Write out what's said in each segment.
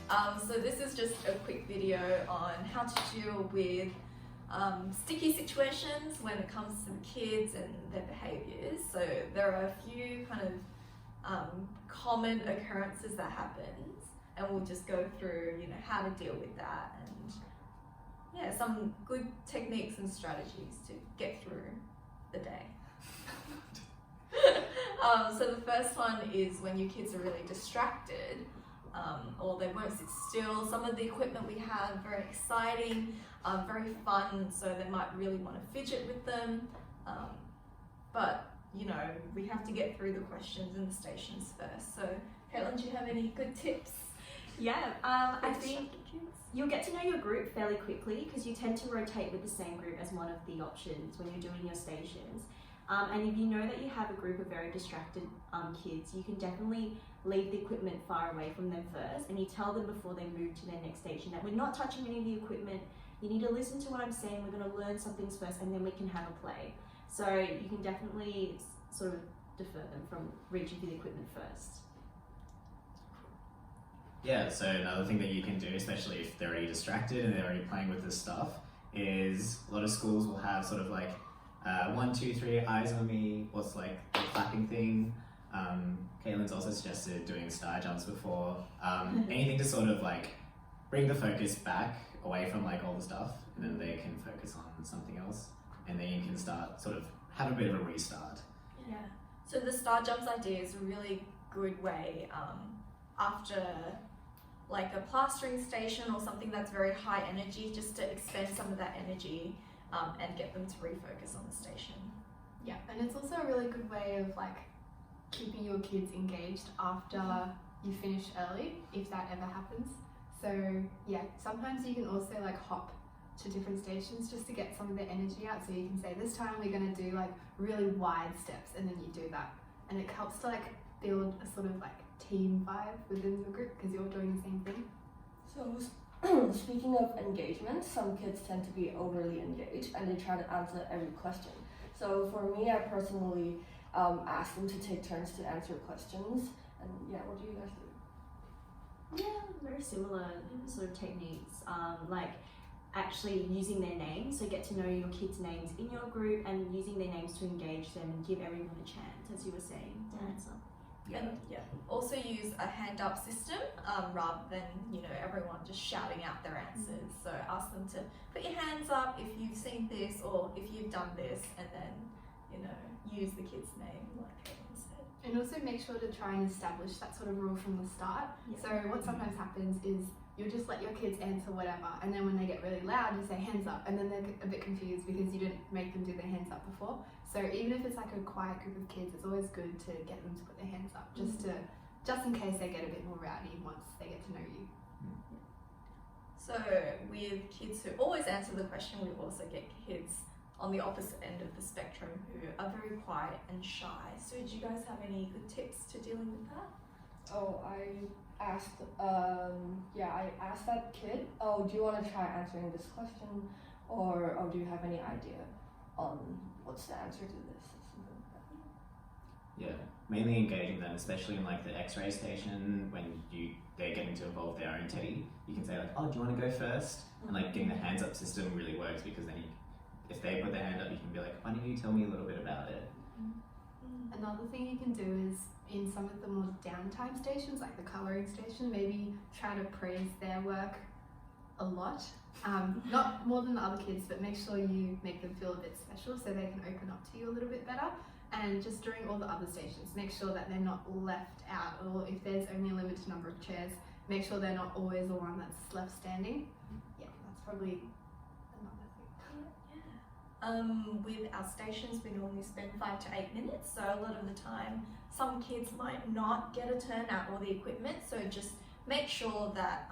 So this is just a quick video on how to deal with sticky situations when it comes to the kids and their behaviours. So there are a few kind of common occurrences that happens, and we'll just go through, how to deal with that and some good techniques and strategies to get through the day. So the first one is when your kids are really distracted, or they won't sit still. Some of the equipment we have, very exciting, very fun, so they might really want to fidget with them. But we have to get through the questions and the stations first. So Caitlin, do you have any good tips? Yeah, I think you'll get to know your group fairly quickly because you tend to rotate with the same group as one of the options when you're doing your stations. And if you know that you have a group of very distracted kids, you can definitely leave the equipment far away from them first, and you tell them before they move to their next station that we're not touching any of the equipment. You need to listen to what I'm saying. We're going to learn some things first, and then we can have a play. So you can definitely sort of defer them from reaching for the equipment first. Yeah, so another thing that you can do, especially if they're already distracted and they're already playing with this stuff, is a lot of schools will have sort of like 1, 2, 3, eyes on me, what's like the clapping thing. Caitlin's also suggested doing star jumps before. Anything to sort of like bring the focus back away from like all the stuff, and then they can focus on something else, and then you can start sort of have a bit of a restart. Yeah, so the star jumps idea is a really good way after like a plastering station or something that's very high energy, just to expend some of that energy and get them to refocus on the station. Yeah, and it's also a really good way of like keeping your kids engaged after you finish early, if that ever happens. So yeah, sometimes you can also like hop to different stations just to get some of the energy out. So you can say, this time we're going to do like really wide steps, and then you do that, and it helps to like build a sort of like team vibe within the group because you're doing the same thing. So speaking of engagement, some kids tend to be overly engaged and they try to answer every question. So for me, I personally ask them to take turns to answer questions. And yeah, what do you guys do? Yeah, very similar sort of techniques, like actually using their names. So get to know your kids' names in your group and using their names to engage them and give everyone a chance, as you were saying, to answer. And also use a hand up system rather than everyone just shouting out their answers. So ask them to put your hands up if you've seen this or if you've done this, and then use the kid's name like Caitlin said. And also make sure to try and establish that sort of rule from the start. Yeah. So what sometimes happens is you'll just let your kids answer whatever, and then when they get really loud you say hands up, and then they're a bit confused because you didn't make them do their hands up before. So even if it's like a quiet group of kids, it's always good to get them to put their hands up, just in case they get a bit more rowdy once they get to know you. So with kids who always answer the question, we also get kids on the opposite end of the spectrum who are very quiet and shy. So do you guys have any good tips to dealing with that? Oh, I asked that kid, oh, do you want to try answering this question, or do you have any idea on what's the answer to this, or something like that? Yeah, mainly engaging them, especially in like the X-ray station when they're getting to evolve their own teddy. You can say like, oh, do you want to go first? And like getting the hands up system really works, because then if they put their hand up, you can be like, why don't you tell me a little bit about it? Another thing you can do is in some of the more downtime stations, like the colouring station, maybe try to praise their work a lot. Not more than the other kids, but make sure you make them feel a bit special so they can open up to you a little bit better. And just during all the other stations, make sure that they're not left out, or if there's only a limited number of chairs, make sure they're not always the one that's left standing. Yeah, that's probably another thing. With our stations, we normally spend 5 to 8 minutes, so a lot of the time some kids might not get a turn at all the equipment, so just make sure that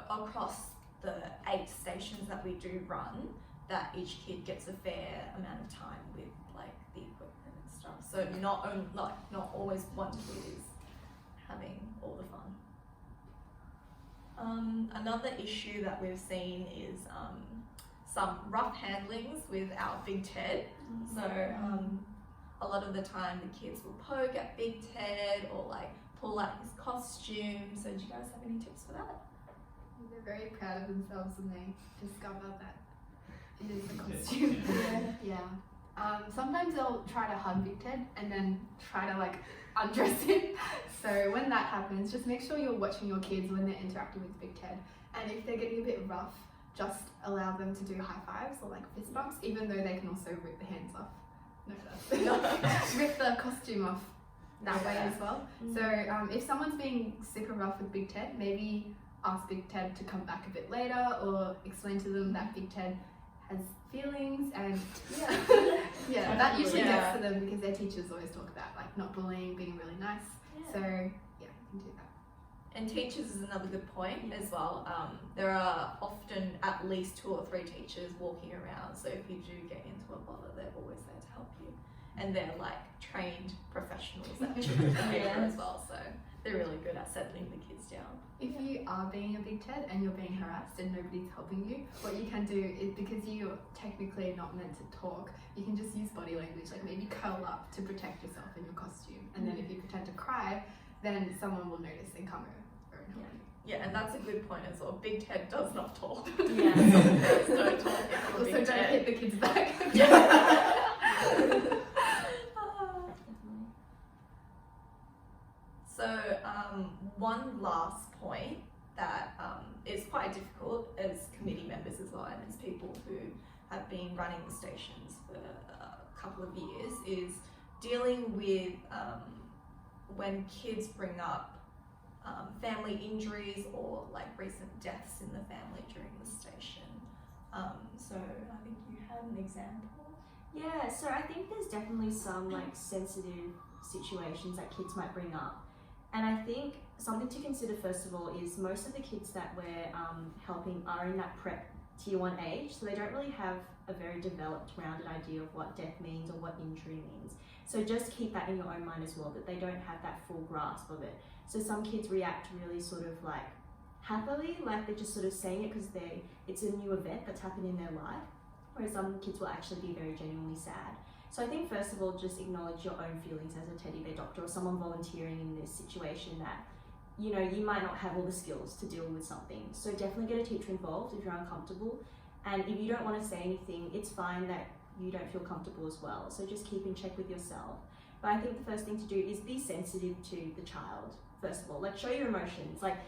across the 8 stations that we do run, that each kid gets a fair amount of time with like the equipment and stuff, so not always one kid is having all the fun. Another issue that we've seen is some rough handlings with our Big Ted. So a lot of the time the kids will poke at Big Ted or like pull like his costume. So do you guys have any tips for that? They're very proud of themselves when they discover that it is a costume. Yeah. Sometimes they'll try to hug Big Ted and then try to like undress him. So when that happens, just make sure you're watching your kids when they're interacting with Big Ted. And if they're getting a bit rough, just allow them to do high fives or like fist bumps, even though they can also rip the hands off. No, that's rip the costume off that way as well. So if someone's being super rough with Big Ted, maybe ask Big Ted to come back a bit later, or explain to them that Big Ted has feelings, and yeah, that usually gets to them because their teachers always talk about like not bullying, being really nice. So yeah, you can do that. And teachers is another good point as well. There are often at least 2 or 3 teachers walking around, so if you do get into a bother, they're always there to help you. And they're like trained professionals at children's behaviour as well, so they're really good at settling the kids down. If you are being a Big Ted and you're being harassed and nobody's helping you, what you can do is, because you're technically not meant to talk, you can just use body language, like maybe curl up to protect yourself in your costume. And then if you pretend to cry, then someone will notice and come over and help you. Yeah, and that's a good point as well. Big Ted does not talk. Yeah. Don't talk. Also, don't hit the kids back. So one last point that is quite difficult as committee members as well, and as people who have been running the stations for a couple of years, is dealing with when kids bring up family injuries or like recent deaths in the family during the station. So I think you had an example. Yeah, so I think there's definitely some like sensitive situations that kids might bring up. And I think something to consider first of all is most of the kids that we're helping are in that prep tier 1 age, so they don't really have a very developed, rounded idea of what death means or what injury means. So just keep that in your own mind as well, that they don't have that full grasp of it. So some kids react really sort of like happily, like they're just sort of saying it because it's a new event that's happened in their life, whereas some kids will actually be very genuinely sad. So I think first of all, just acknowledge your own feelings as a teddy bear doctor or someone volunteering in this situation that, you know, you might not have all the skills to deal with something. So definitely get a teacher involved if you're uncomfortable. And if you don't want to say anything, it's fine that you don't feel comfortable as well. So just keep in check with yourself. But I think the first thing to do is be sensitive to the child, first of all. Like show your emotions, like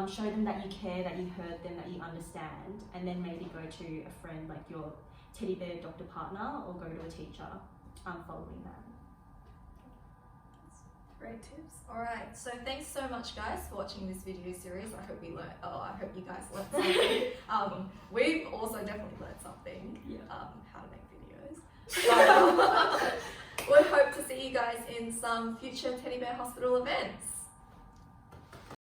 show them that you care, that you heard them, that you understand, and then maybe go to a friend like your teddy bear doctor partner or go to a teacher following that. Great tips. Alright, so thanks so much guys for watching this video series. I hope you guys learned something. We've also definitely learned something, how to make videos. We hope to see you guys in some future Teddy Bear Hospital events.